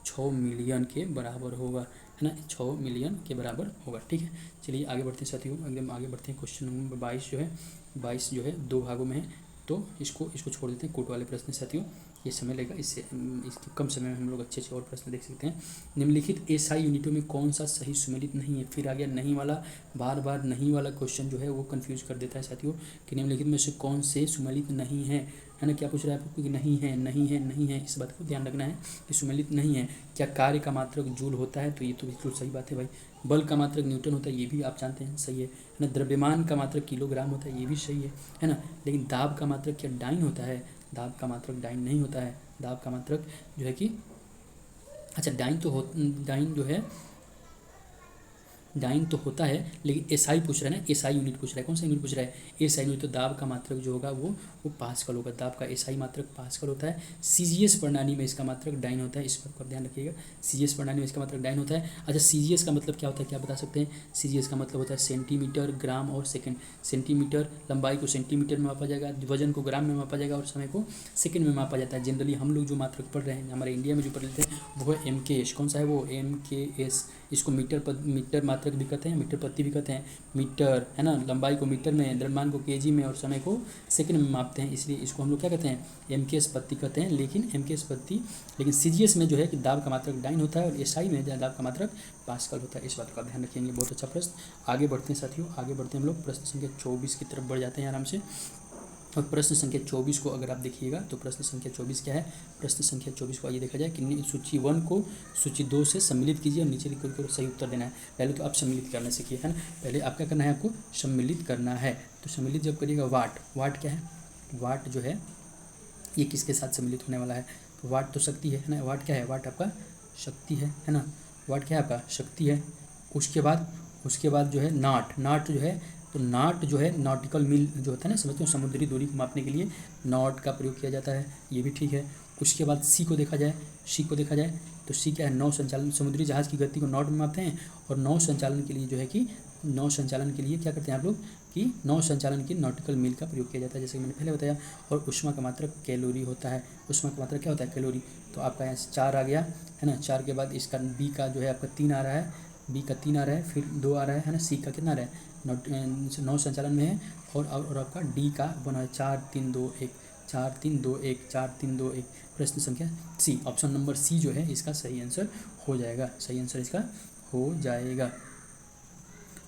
6 मिलियन के बराबर होगा, है ना, 6 मिलियन के बराबर होगा। ठीक है, चलिए आगे बढ़ते हैं साथियों, एकदम आगे बढ़ते हैं। क्वेश्चन नंबर 22 जो है 2 भागों में है, तो इसको छोड़ देते हैं। कोट वाले प्रश्न साथियों, ये समय लेगा, इसके कम समय में हम लोग अच्छे और प्रश्न देख सकते हैं। निम्नलिखित एसआई यूनिटों में कौन सा सही सुमेलित नहीं है। फिर आ गया नहीं वाला, बार नहीं वाला क्वेश्चन जो है वो कंफ्यूज कर देता है साथियों, कि निम्नलिखित में से कौन से सुमेलित नहीं है, है ना। क्या पूछ रहा है आपको कि नहीं है, इस बात को ध्यान रखना है कि सुमेलित नहीं है। क्या कार्य का मात्रक जूल होता है, तो ये तो बिल्कुल सही बात है भाई। बल का मात्रक न्यूटन होता है, ये भी आप जानते हैं, सही है ना। द्रव्यमान का मात्रक किलोग्राम होता है, ये भी सही है ना। लेकिन दाब का मात्रक क्या डाइन होता है, दाब का मात्रक डाइन नहीं होता है। दाब का मात्रक जो है कि अच्छा डाइन तो होता है, लेकिन एसआई पूछ रहा है ना, एसआई यूनिट पूछ रहा है। कौन सा यूनिट पूछ रहा है, एसआई यूनिट। तो दाब का मात्रक जो होगा वो पास्कल होगा, दाब का एसआई मात्रक पास्कल होता है। सीजीएस प्रणाली में इसका मात्रक डाइन होता है, इस बात को आप ध्यान रखिएगा, सीजीएस प्रणाली में इसका मात्रक डाइन होता है। अच्छा, सीजीएस का मतलब क्या होता है, क्या बता सकते हैं। सीजीएस का मतलब होता है सेंटीमीटर, ग्राम और सेकेंड। सेंटीमीटर लंबाई को सेंटीमीटर में मापा जाएगा, वजन को ग्राम में मापा जाएगा, और समय को सेकेंड में मापा जाता है। जनरली हम लोग जो मात्रक पढ़ रहे हैं, हमारे इंडिया में जो पढ़ लेते हैं वो है MKS। कौन सा है वो, MKS। इसको मीटर मात्रक भी कहते हैं, मीटर प्रति भी कहते हैं। मीटर, है ना, लंबाई को मीटर में, द्रव्यमान को केजी में, और समय को सेकंड में मापते हैं, इसलिए इसको हम लोग क्या कहते हैं, MKS प्रति कहते हैं। लेकिन सीजीएस में जो है कि दाब का मात्रक डाइन होता है, और एसआई में दाब का मात्रक पास्कल होता है। इस बात का ध्यान रखेंगे, बहुत अच्छा प्रश्न। आगे बढ़ते हैं साथियों, आगे बढ़ते हैं हम लोग प्रश्न संख्या 24 की तरफ बढ़ जाते हैं आराम से। और प्रश्न संख्या 24 को अगर आप देखिएगा तो प्रश्न संख्या 24 क्या है, प्रश्न संख्या 24 को आइए देखा जाए कि सूची 1 को सूची 2 से सम्मिलित कीजिए और नीचे लिख कर सही उत्तर देना है। पहले तो आप सम्मिलित करना सीखिए, है ना। पहले आप क्या करना है, आपको सम्मिलित करना है। तो सम्मिलित जब करिएगा, वाट क्या है, वाट जो है ये किसके साथ सम्मिलित होने वाला है? तो वाट तो शक्ति है ना, वाट क्या है? वाट आपका शक्ति है ना, वाट क्या है आपका? शक्ति है। उसके बाद जो है नाट जो है, तो नाट जो है नॉटिकल मील जो होता है ना, समझते हो, समुद्री दूरी को मापने के लिए नॉट का प्रयोग किया जाता है, ये भी ठीक है। उसके बाद सी को देखा जाए तो सी क्या है? नौ संचालन, समुद्री जहाज़ की गति को नॉट में मापते हैं, और नौ संचालन के लिए जो है कि नौ संचालन के लिए क्या करते हैं आप लोग कि नौ संचालन के नॉटिकल मील का प्रयोग किया जाता है, जैसे कि मैंने पहले बताया। और ऊष्मा का मात्रक कैलोरी होता है। ऊष्मा का मात्रक क्या होता है? कैलोरी। तो आपका यहाँ से 4 आ गया है ना। 4 के बाद इसका बी का जो है आपका 3 आ रहा है, फिर 2 आ रहा है ना। सी का कितना आ रहा है? नौ संचालन में है। और आपका डी का बना है 4 3 2 1 4 3 2 1 4 3 2 1। प्रश्न संख्या सी, ऑप्शन नंबर सी जो है इसका सही आंसर हो जाएगा, सही आंसर इसका हो जाएगा।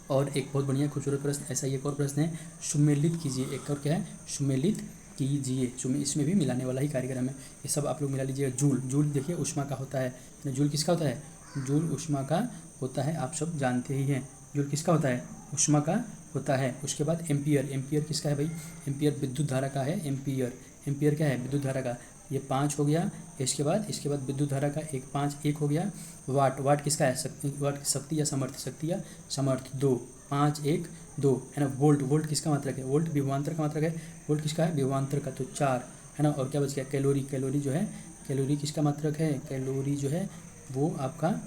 और एक बहुत बढ़िया खूबसूरत प्रश्न, ऐसा ही एक और प्रश्न है, सुमेलित कीजिए। एक और क्या है? सुमेलित कीजिए। इसमें भी मिलाने वाला ही कार्यक्रम है, ये सब आप लोग मिला लीजिएगा। जूल देखिए ऊष्मा का होता है, जूल किसका होता है? जूल ऊष्मा का होता है, आप सब जानते ही हैं। जूल किसका होता है? ऊष्मा का होता है। उसके बाद एम्पियर किसका है भाई? एम्पियर विद्युत धारा का है। एम्पियर क्या है? विद्युत धारा का। ये 5 हो गया। इसके बाद विद्युत धारा का 5 हो गया। वाट किसका है? शक्ति या समर्थ 2 5 1 2 है ना। वोल्ट किसका मात्रक है? वोल्ट विभवांतर का मात्रक है। वोल्ट किसका है? विभवांतर का, तो 4 है ना। और क्या बच गया? कैलोरी जो है, कैलोरी किसका मात्रक है? कैलोरी जो है वो आपका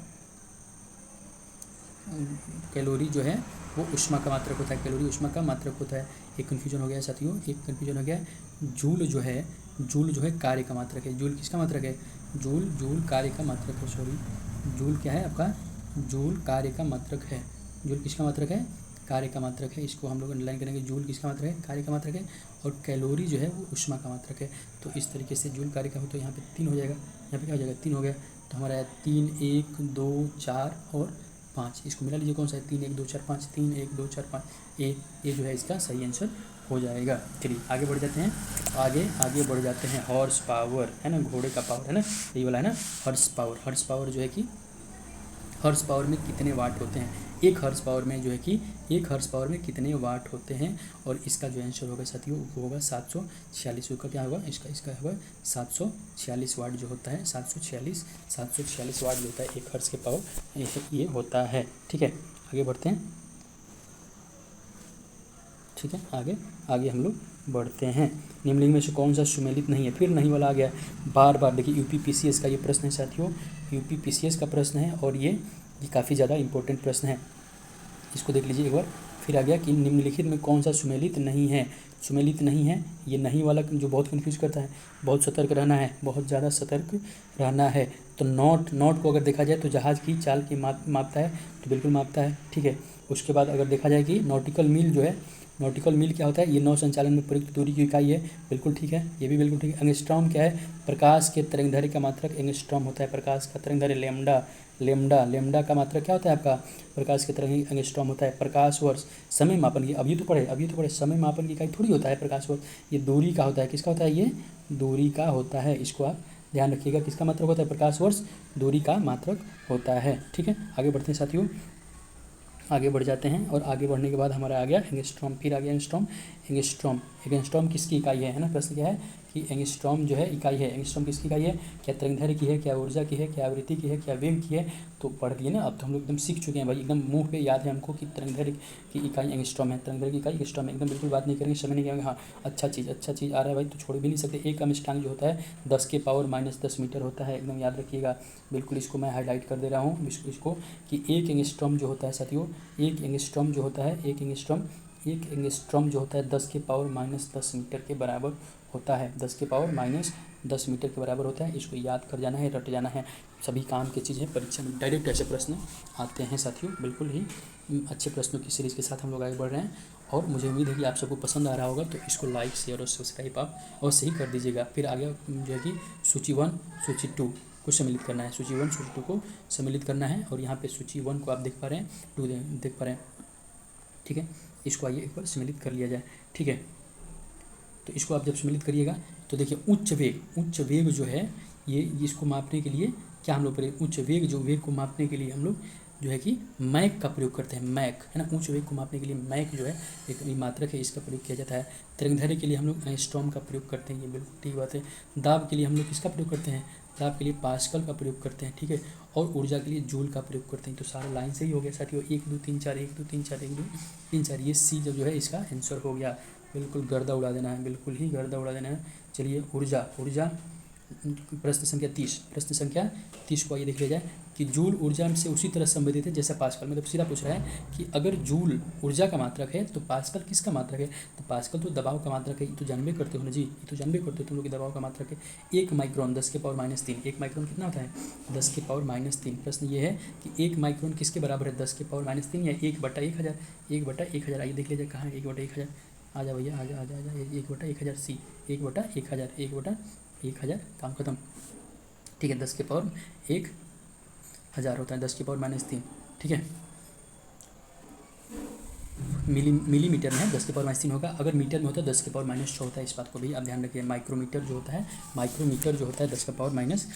कैलोरी जो है वो ऊष्मा का मात्रक होता है। कैलोरी ऊष्मा का मात्रक होता है। एक कन्फ्यूजन हो गया साथियों, एक कन्फ्यूजन हो गया। जूल जो है कार्य का मात्रक है। जूल किसका मात्रक है? जूल कार्य का मात्रक है। सॉरी, जूल क्या है आपका? जूल कार्य का मात्रक है। जूल किसका मात्रक है? कार्य का मात्रक है। इसको हम लोग अंडरलाइन करेंगे। जूल किसका मात्रक है? कार्य का मात्रक है। और कैलोरी जो है वो ऊष्मा का मात्रक है। तो इस तरीके से जूल कार्य का हो, तो यहाँ पे 3 हो जाएगा, यहाँ पे क्या हो जाएगा? 3 हो गया। तो हमारा 3 1 2 4 और 5, इसको मिला लीजिए, कौन सा है? 3 1 2 4 5, 3 1 2 4 5, ये जो है इसका सही आंसर हो जाएगा। चलिए आगे बढ़ जाते हैं, आगे बढ़ जाते हैं। हॉर्स पावर है ना, घोड़े का पावर है ना, यही वाला है ना, हॉर्स पावर जो है कि हॉर्स पावर में कितने वाट होते हैं? एक हॉर्स पावर में जो है कि एक हॉर्स पावर में कितने वाट होते हैं? और इसका जो आंसर होगा साथियों वो होगा 746। उसका क्या होगा? इसका होगा 746 वाट जो होता है, 746 वाट जो होता है एक हर्ट्ज के पावर ये होता है। ठीक है, आगे बढ़ते हैं। ठीक है, आगे हम लोग बढ़ते हैं। निम्नलिखित में से कौन सा सुमेलित नहीं है? फिर नहीं वाला आ गया बार। देखिए यूपीपीसीएस का ये प्रश्न है साथियों, यूपीपीसीएस का प्रश्न है, और ये काफ़ी ज़्यादा इंपॉर्टेंट प्रश्न है। इसको देख लीजिए एक बार। फिर आ गया कि निम्नलिखित में कौन सा सुमेलित नहीं है? सुमेलित नहीं है, ये नहीं वाला जो बहुत कन्फ्यूज करता है। बहुत सतर्क रहना है, बहुत ज़्यादा सतर्क रहना है। तो नॉट को अगर देखा जाए तो जहाज़ की चाल की मापता है, तो बिल्कुल मापता है। ठीक है, उसके बाद अगर देखा जाए कि नॉटिकल मील जो है, नॉटिकल मील क्या होता है? ये नौ संचालन में प्रयुक्त दूरी की इकाई है, बिल्कुल ठीक है, ये भी बिल्कुल ठीक है। एंगस्ट्रॉम क्या है? प्रकाश के तरंगदैर्घ्य का मात्रक एंगस्ट्रॉम होता है। प्रकाश का तरंगदैर्घ्य लेमडा का मात्रक क्या होता है आपका? प्रकाश के तरंगदैर्घ्य एंगस्ट्रॉम होता है। प्रकाश वर्ष समय मापन की, अभी तो पढ़े समय मापन की इकाई थोड़ी होता है प्रकाश वर्ष, ये दूरी का होता है। किसका होता है? ये दूरी का होता है, इसको आप ध्यान रखिएगा। किसका मात्रक होता है? प्रकाश वर्ष दूरी का मात्रक होता है। ठीक है, आगे बढ़ते हैं साथियों, आगे बढ़ जाते हैं। और आगे बढ़ने के बाद हमारा आ गया एंगस्ट्रॉम। फिर आ गया एंगस्ट्रॉम किसकी इकाई है ना? प्रश्न क्या है कि एंगस्ट्रॉम जो है इकाई है। एंगस्ट्रॉम किसकी इकाई है? क्या तरंगदैर्घ्य की है, क्या ऊर्जा की है, क्या आवृत्ति की है, क्या वेग की है? तो पढ़ दिए ना, अब तो हम लोग एकदम सीख चुके हैं भाई, एकदम मुंह पे याद है हमको कि तरंगदैर्घ्य की इकाई एंगस्ट्रॉम है, तरंगदैर्घ्य की इकाई एंगस्ट्रॉम है। एकदम बिल्कुल बात नहीं करेंगे, समय नहीं करेंगे। हाँ, अच्छा चीज़ आ रहा है भाई, तो छोड़ भी नहीं सकते। एक एंगस्ट्रॉम जो होता है 10 के पावर -10 मीटर होता है, एकदम याद रखिएगा। बिल्कुल इसको मैं हाईलाइट कर दे रहा हूँ इसको कि एक एंगस्ट्रॉम जो होता है साथियों, एक एंगस्ट्रॉम जो होता है 10 के पावर -10 मीटर के बराबर होता है। 10 के पावर -10 मीटर के बराबर होता है। इसको याद कर जाना है, रट जाना है, सभी काम की चीज़ है। परीक्षा में डायरेक्ट ऐसे प्रश्न आते हैं साथियों। बिल्कुल ही अच्छे प्रश्नों की सीरीज़ के साथ हम लोग आगे बढ़ रहे हैं, और मुझे उम्मीद है कि आप सबको पसंद आ रहा होगा। तो इसको लाइक शेयर और सब्सक्राइब आप अवश्य ही कर दीजिएगा। फिर आगे जो है कि सूची 1 सूची 2 को सम्मिलित करना है। सूची 1 सूची 2 को सम्मिलित करना है। और यहाँ पे सूची 1 को आप देख पा रहे हैं, 2 देख पा रहे हैं। ठीक है, इसको आइए एक बार सम्मिलित कर लिया जाए। ठीक है, तो इसको आप जब सम्मिलित करिएगा तो देखिए उच्च वेग जो है ये इसको मापने के लिए क्या हम लोग करें? उच्च वेग को मापने के लिए हम लोग जो है कि मैक का प्रयोग करते हैं। मैक है ना, ऊंच वेग को मापने के लिए मैक जो है एक मात्रक है, इसका प्रयोग किया जाता है। तरंगदैर्घ्य के लिए हम लोग एंगस्ट्रॉम का प्रयोग करते हैं, ये बिल्कुल ठीक बात है। दाब के लिए हम लोग किसका प्रयोग करते हैं, दाब के लिए पास्कल का प्रयोग करते हैं, ठीक है। और ऊर्जा के लिए जूल का प्रयोग करते हैं। तो सारा लाइन से ही हो गया साथियों, 1 2 3 4 1 2 3 4 1 2 3 4, ये सी जो है इसका आंसर हो गया। बिल्कुल गर्दा उड़ा देना है, बिल्कुल ही गर्दा उड़ा देना है। चलिए ऊर्जा, ऊर्जा प्रश्न संख्या 30, प्रश्न संख्या 30 को आइए देख लिया जाए कि जूल ऊर्जा से उसी तरह संबंधित है जैसा पास्कल। मतलब सीधा पूछ रहा है कि अगर जूल ऊर्जा का मात्रक है तो पास्कल किसका मात्रक है। तो पास्कल तो दबाव का मात्रक है, ये तो जानबे करते हो ना जी, ये तो जानबे करते हो तुम लोग कि दबाव का मात्रक है। 1 माइक्रोन 10 के पावर -3, 1 माइक्रोन कितना होता है 10 के पावर -3। प्रश्न ये है कि 1 माइक्रोन किसके बराबर है 10 के पावर -3 या 1/1000, 1/1000। आइए देख लीजिए कहाँ है 1/1000, आ जा भैया, आ जा आ जा आ जा, 1/1000 सी, 1/1000, 1/1000, काम खत्म, ठीक है। 10 के पावर 1000 होता है, 10 के पावर -3, ठीक है। मिलीमीटर में है, 10 के पावर -3 होगा। अगर मीटर में होता है 10 के पावर -6 होता है, इस बात को भी आप ध्यान रखिए। माइक्रोमीटर जो होता है, माइक्रोमीटर जो होता है 10 का पावर -6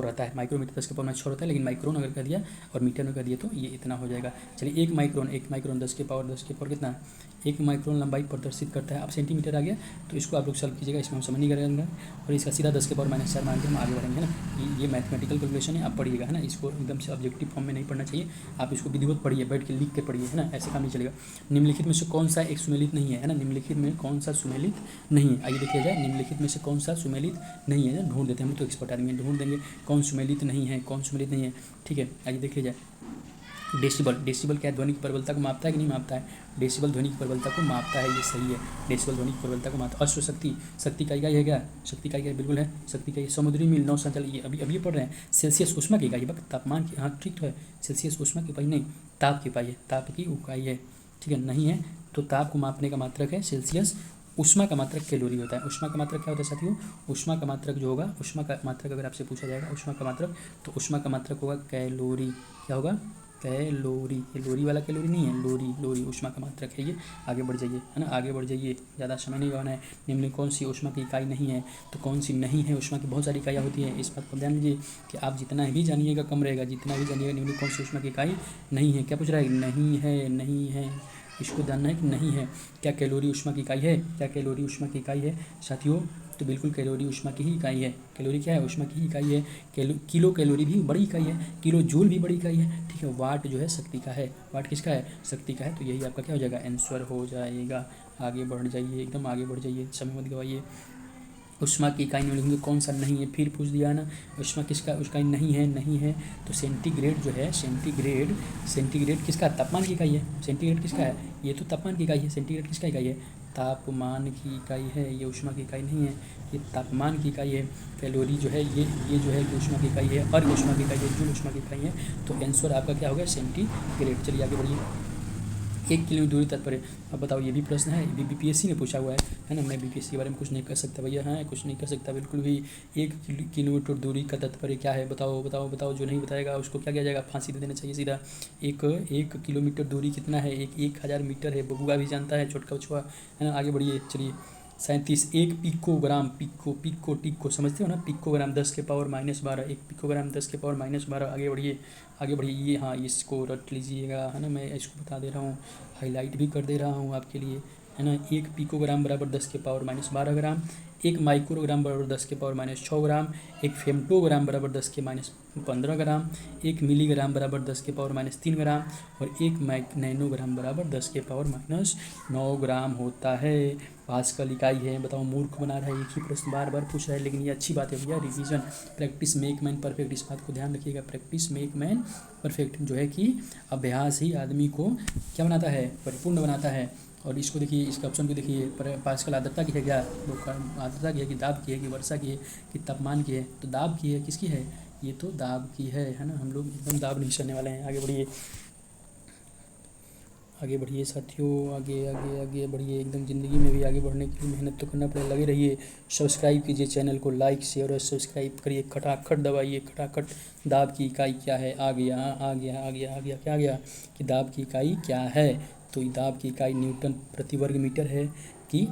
रहता है। माइक्रोमीटर 10 के पावर -6 रहता है, लेकिन माइक्रोन अगर कर दिया और मीटर में कर दिया तो ये इतना हो जाएगा। चलिए 1 माइक्रोन 10 के पावर कितना, 1 माइक्रोन लंबाई प्रदर्शित करता है। अब सेंटीमीटर आ गया तो इसको आप लोग सॉल्व कीजिएगा, इसमें हम समझ नहीं करेंगे। और इसका सीधा 10 के पावर -4 मान के हम आगे बढ़ेंगे ना। ये मैथमेटिकल कैलकुलेशन है, आप पढ़िएगा है ना, इसको एकदम से ऑब्जेक्टिव फॉर्म में नहीं पढ़ना चाहिए, आप इसको विधिवत पढ़िए, बैठ के लिख के पढ़िए है ना, ऐसे काम नहीं चलेगा। निम्नलिखित में से कौन सा एक सुमेलित नहीं है ना, निम्नलिखित में कौन सा सुमेलित नहीं है, आइए देखिए जाए। निम्नलिखित में से कौन सा सुमेलित नहीं है, ढूंढ देते हैं, हम तो एक्सपर्ट आदमी हैं, ढूंढ देंगे कौन सुमेलित नहीं है, कौन सुमेलित नहीं है, ठीक है। आइए देखिए जाए। डेसिबल, डेसिबल क्या ध्वनि की प्रबलता को मापता है कि नहीं मापता है, डेसिबल ध्वनि की प्रबलता को मापता है, ये सही है। डेसिबल ध्वनि की प्रबलता को मापता है। अश्व शक्ति, शक्ति का इकाई है क्या, शक्ति का इकाई बिल्कुल है, शक्ति का समुद्री मील, नौ संचालन, ये अभी ये पढ़ रहे हैं। सेल्सियस ऊष्मा की इकाई, तापमान की, हाँ ठीक तो है, सेल्सियस ऊष्मा की इकाई नहीं, ताप की इकाई है, ताप की इकाई है, ठीक है। नहीं है तो ताप को मापने का मात्रक है सेल्सियस। ऊष्मा का मात्रक कैलोरी होता है। ऊष्मा का मात्रक क्या होता है साथियों, ऊष्मा का मात्रक जो होगा, ऊष्मा का मात्रक अगर आपसे पूछा जाएगा ऊष्मा का मात्रक, तो ऊष्मा का मात्रक होगा कैलोरी। क्या होगा, कैलोरी। ये लोरी वाला कैलोरी नहीं है, लोरी, लोरी ऊष्मा का मात्रक है ये। आगे बढ़ जाइए है ना, आगे बढ़ जाइए, ज़्यादा समय नहीं गवाना है। निम्न कौन सी ऊष्मा की इकाई नहीं है, तो कौन सी नहीं है, ऊष्मा की बहुत सारी इकाइयाँ होती हैं, इस बात को ध्यान दीजिए कि आप जितना भी जानिएगा कम रहेगा, जितना भी जानिएगा। निम्न कौन सी ऊष्मा की इकाई नहीं है, क्या पूछ रहा है, नहीं है, नहीं है, इसको जानना है कि नहीं है। क्या कैलोरी ऊष्मा की इकाई है, क्या कैलोरी ऊष्मा की इकाई है साथियों, तो बिल्कुल कैलोरी ऊष्मा की ही इकाई है। कैलोरी क्या है, ऊष्मा की ही इकाई है। किलो कैलोरी भी बड़ी इकाई है, किलो जूल भी बड़ी इकाई है, ठीक है। वाट जो है शक्ति का है, वाट किसका है, शक्ति का है। तो यही आपका क्या हो जाएगा, आंसर हो जाएगा। आगे बढ़ जाइए, एकदम आगे बढ़ जाइए, समय मत गवाइए। ऊष्मा की इकाई में लिखेंगे कौन सा नहीं है, फिर पूछ दिया ना, ऊष्मा किसका इकाई नहीं है, नहीं है तो सेंटीग्रेड जो है, सेंटीग्रेड, सेंटीग्रेड किसका, तापमान की इकाई है। सेंटीग्रेड किसका है, ये तो तापमान की इकाई है। सेंटीग्रेड किसका इकाई है, तापमान की इकाई है, ये ऊष्मा की इकाई नहीं है, ये तापमान की इकाई है। कैलोरी जो है ये जो है कि ऊष्मा की इकाई है, और ऊष्मा की इकाई है, जूल ऊष्मा की इकाई है। तो आंसर आपका क्या होगा, सेंटीग्रेड। चलिए आगे बढ़िए। 1 किलोमीटर दूरी तात्पर्य, अब बताओ, ये भी प्रश्न है, ये भी बीपीएससी ने पूछा हुआ है ना। मैं बीपीएससी के बारे में कुछ नहीं कर सकता भैया, हाँ कुछ नहीं कर सकता बिल्कुल भी। 1 किलोमीटर दूरी का तात्पर्य क्या है, बताओ बताओ बताओ। जो नहीं बताएगा उसको क्या किया जाएगा, फांसी दे देना चाहिए सीधा। 1 किलोमीटर दूरी कितना है, 1000 मीटर है, बबुआ भी जानता है, छोटका बछुआ है ना। आगे बढ़िए, चलिए 37, 1 पिकोग्राम, टिको समझते हो ना, पिकोग्राम 10 के पावर -12, 1 पिकोग्राम 10 के पावर -12। आगे बढ़िए, आगे बढ़िए, ये हाँ इसको रट लीजिएगा है ना, मैं इसको बता दे रहा हूँ, हाईलाइट भी कर दे रहा हूँ आपके लिए है ना। 1 पिकोग्राम बराबर 10 के पावर -12 ग्राम, 1 माइक्रोग्राम बराबर 10 के पावर -6 ग्राम, 1 फेम्टोग्राम बराबर 10 के -15 ग्राम, 1 मिलीग्राम बराबर 10 के पावर -3 ग्राम, और 1 नैनोग्राम बराबर 10 के पावर -9 ग्राम होता है। पास्कल इकाई है, बताओ। मूर्ख बना रहा है, एक ही प्रश्न बार बार पूछ रहा है, लेकिन ये अच्छी बात है भैया, revision, practice make man perfect, इस बात को ध्यान रखिएगा। प्रैक्टिस मेक मैन परफेक्ट, जो है कि अभ्यास ही आदमी को क्या बनाता है, परिपूर्ण बनाता है। और इसको देखिए, इसका ऑप्शन को देखिए, पास्कल आर्द्रता की है क्या, आर्द्रता की है कि दाब की है कि वर्षा की है कि तापमान की है, तो दाब की है, किसकी है, ये तो दाब की है ना। हम लोग एकदम दाब नहीं करने वाले हैं। आगे बढ़िए, आगे बढ़िए साथियों, आगे आगे आगे बढ़िए, एकदम ज़िंदगी में भी आगे बढ़ने के लिए मेहनत तो करना पड़ेगा, लगे रहिए। सब्सक्राइब कीजिए चैनल को, लाइक शेयर और सब्सक्राइब करिए, खटाखट दबाइए, खटाखट। दाब की इकाई क्या है, आ गया आ गया आ गया आ गया, क्या आ गया कि दाब की इकाई क्या है, तो दाब की इकाई न्यूटन प्रति वर्ग मीटर है कि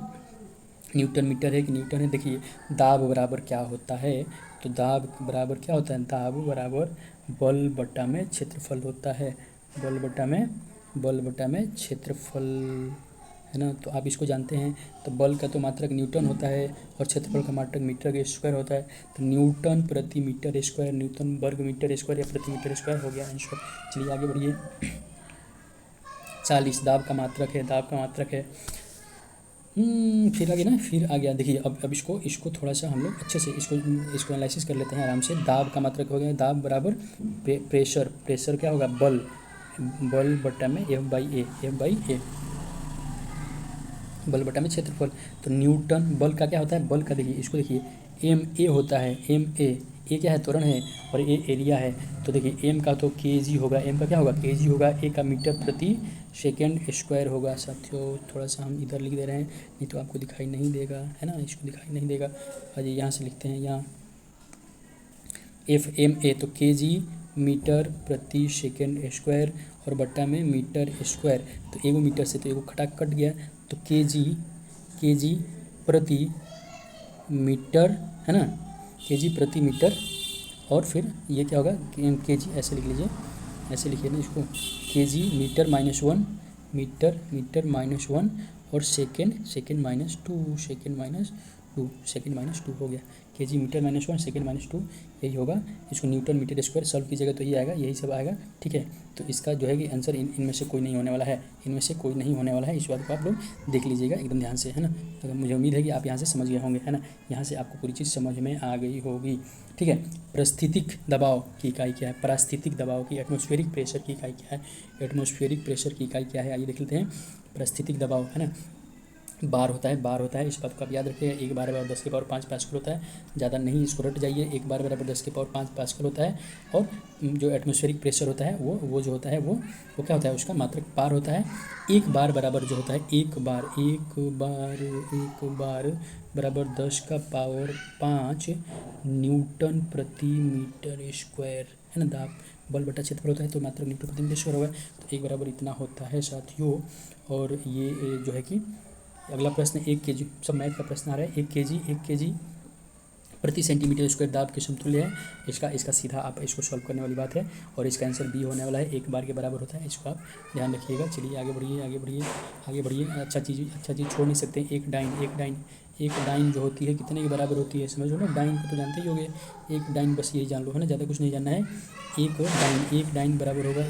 न्यूटन मीटर है कि न्यूटन है। देखिए दाब बराबर क्या होता है, तो दाब बराबर क्या होता है, दाब बराबर बल बटा में क्षेत्रफल होता है, बल बटा में क्षेत्रफल, है ना। तो आप इसको जानते हैं। तो बल का तो मात्रक न्यूटन होता है और क्षेत्रफल का मात्रक मीटर के स्क्वायर होता है। तो न्यूटन प्रति मीटर स्क्वायर, न्यूटन वर्ग मीटर स्क्वायर या प्रति मीटर स्क्वायर हो गया आंसर। चलिए आगे बढ़िए। 40 दाब का मात्रक है, दाब का मात्रक है। फिर आ गया देखिए। अब इसको थोड़ा सा हम लोग अच्छे से इसको एनालिसिस कर लेते हैं आराम से। दाब का मात्रक हो गया, दाब बराबर प्रेशर, प्रेशर क्या होगा, बल बटा में F बाई ए, बल बटा में क्षेत्रफल। तो न्यूटन बल का क्या होता है, बल का देखिए, इसको देखिए एम ए होता है, एम ए क्या है, त्वरण है, और ए एरिया है। तो देखिए एम का तो केजी होगा, एम का क्या होगा, केजी होगा, ए का मीटर प्रति सेकेंड स्क्वायर होगा। साथियों थोड़ा सा हम इधर लिख दे रहे हैं, नहीं तो आपको दिखाई नहीं देगा, है ना, इसको दिखाई नहीं देगा। अजय यहाँ से लिखते हैं, यहाँ एफ एम ए, तो केजी मीटर प्रति सेकेंड स्क्वायर और बट्टा में मीटर स्क्वायर। तो एगो मीटर से तो एगो खटाक कट गया, तो केजी प्रति मीटर, है ना, केजी प्रति मीटर। और फिर ये क्या होगा, केजी, ऐसे लिख लीजिए, ऐसे लिखिए ना इसको, केजी मीटर -1, मीटर -1 और सेकेंड -2 हो गया। केजी मीटर -1 सेकेंड -2 यही होगा। इसको न्यूटन मीटर स्क्वायर सॉल्व कीजिएगा तो ये आएगा, यही सब आएगा, ठीक है। तो इसका जो है कि आंसर इनमें से कोई नहीं होने वाला है, इनमें से कोई नहीं होने वाला है। इस बात को आप लोग देख लीजिएगा एकदम ध्यान से, है ना। अगर मुझे उम्मीद है कि आप यहाँ से समझ गए होंगे, है ना, यहाँ से आपको पूरी चीज़ समझ में आ गई होगी, ठीक है। परिस्थितिक दबाव की इकाई क्या है, परिस्थितिक दबाव की, एटमॉस्फेरिक प्रेशर की इकाई क्या है, एटमॉस्फेरिक प्रेशर की इकाई क्या है, आइए देख लेते हैं। परिस्थितिक दबाव, है ना, बार होता है, इस बात को आप याद रखिएगा। 1 बार बराबर 10 की पावर 5 पास्कल होता है, ज़्यादा नहीं, इसको रट जाइए। 1 बार बराबर 10 की पावर 5 पास्कल होता है। और जो एटमॉस्फेरिक प्रेशर होता है वो जो होता है वो क्या होता है, उसका मात्रक बार होता है। 1 बार बराबर जो होता है, एक बार बराबर 10 का पावर 5 न्यूटन प्रति मीटर स्क्वायर, है ना। दाब बल बटा क्षेत्रफल होता है, तो मात्रक न्यूटन प्रति मीटर स्क्वायर होगा। तो 1 बराबर इतना होता है साथियों। और ये जो है कि अगला प्रश्न 1 केजी, सब मैथ का प्रश्न आ रहा है। 1 केजी प्रति सेंटीमीटर स्क्वायर दाब के समतुल्य है। इसका सीधा आप इसको सॉल्व करने वाली बात है, और इसका आंसर बी होने वाला है। 1 बार के बराबर होता है, इसको आप ध्यान रखिएगा। चलिए आगे बढ़िए। अच्छा चीज़ छोड़ नहीं सकते। एक डाइन जो होती है कितने के बराबर होती है, समझ लो ना। डाइन को तो जानते ही होंगे, एक डाइन, बस यही जान लो, है ना, ज़्यादा कुछ नहीं जानना है। एक डाइन बराबर होगा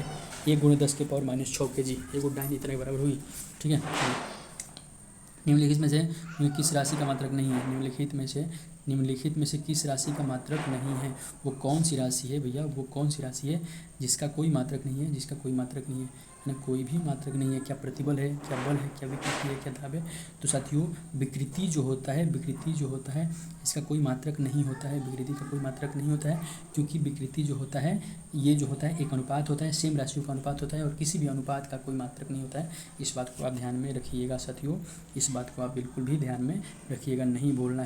1 × 10 की पावर -6 केजी। एक डाइन इतने के बराबर हुई, ठीक है। निम्नलिखित में से किस राशि का मात्रक नहीं है, निम्नलिखित में से किस राशि का मात्रक नहीं है। वो कौन सी राशि है भैया, वो कौन सी राशि है जिसका कोई मात्रक नहीं है, ना कोई भी मात्रक नहीं है। क्या प्रतिबल है, क्या बल है, क्या विकृति है, क्या दाब है। तो साथियों विकृति जो होता है इसका कोई मात्रक नहीं होता है, विकृति का कोई मात्रक नहीं होता है। क्योंकि विकृति जो होता है, ये जो होता है एक अनुपात होता है, सेम राशियों का अनुपात होता है, और किसी भी अनुपात का कोई मात्रक नहीं होता है। इस बात को आप ध्यान में रखिएगा साथियों, इस बात को आप बिल्कुल भी ध्यान में रखिएगा। नहीं बोलना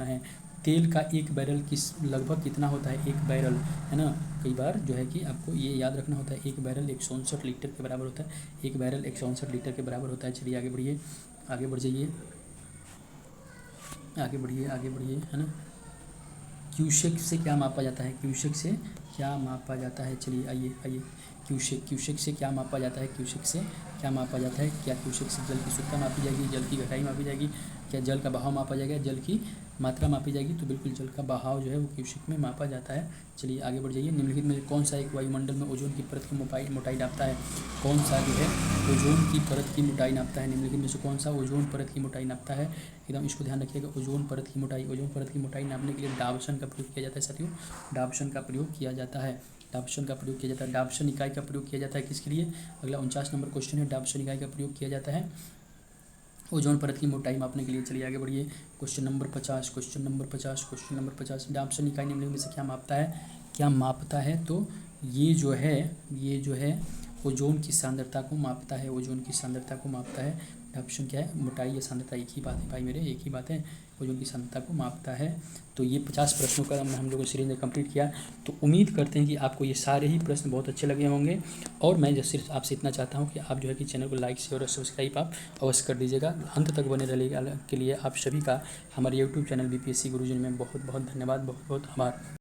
है। तेल का एक बैरल लगभग कितना होता है, एक बैरल, है ना। कई बार जो है कि आपको ये याद रखना होता है, एक बैरल 169 लीटर के बराबर होता है, एक बैरल 169 लीटर के बराबर होता है। चलिए आगे बढ़िए, आगे बढ़ जाइए, है ना। क्यूसेक से क्या मापा जाता है, चलिए आइए। क्यूसेक से क्या मापा जाता है, क्या क्यूसेक से जल की शुद्धता मापी जाएगी, जल की गहराई मापी जाएगी, क्या जल का बहाव मापा जाएगा, जल की मात्रा मापी जाएगी। तो बिल्कुल जल का बहाव जो है वो क्यूसेक में मापा जाता है। चलिए आगे बढ़ जाइए। निम्नलिखित में कौन सा एक वायुमंडल में ओजोन की परत की मोटाई नापता है, कौन सा जो है ओजोन की परत की मोटाई नापता है, निम्नलिखित में से कौन सा ओजोन परत की मोटाई नापता है। एकदम इसको ध्यान रखिएगा। ओजोन परत की मोटाई नापने के लिए डाबसन का प्रयोग किया जाता है साथियों, डाबसन का प्रयोग किया जाता है। डाबसन इकाई का प्रयोग किया जाता है किसके लिए, अगला 49 नंबर क्वेश्चन है। डाबसन इकाई का प्रयोग किया जाता है ओजोन परत की मोटाई मापने के लिए। चलिए आगे बढ़िए। Question number 50। डाबसन इकाई निम्नलिखित में से क्या मापता है। तो ये जो है ओजोन की सांद्रता को मापता है। डाबसन क्या है, मोटाई या सांद्रता, एक ही बात है भाई मेरे, एक ही बात है, ओजोन की सांद्रता को मापता है। तो ये 50 प्रश्नों का हम लोगों ने सीरीज में कंप्लीट किया। तो उम्मीद करते हैं कि आपको ये सारे ही प्रश्न बहुत अच्छे लगे होंगे। और मैं जो सिर्फ आपसे इतना चाहता हूँ कि आप जो है कि चैनल को लाइक, शेयर और सब्सक्राइब आप अवश्य कर दीजिएगा। अंत तक बने रहिएगा के लिए आप सभी का हमारे यूट्यूब चैनल BPSC गुरुजी में बहुत बहुत धन्यवाद, बहुत बहुत आभार।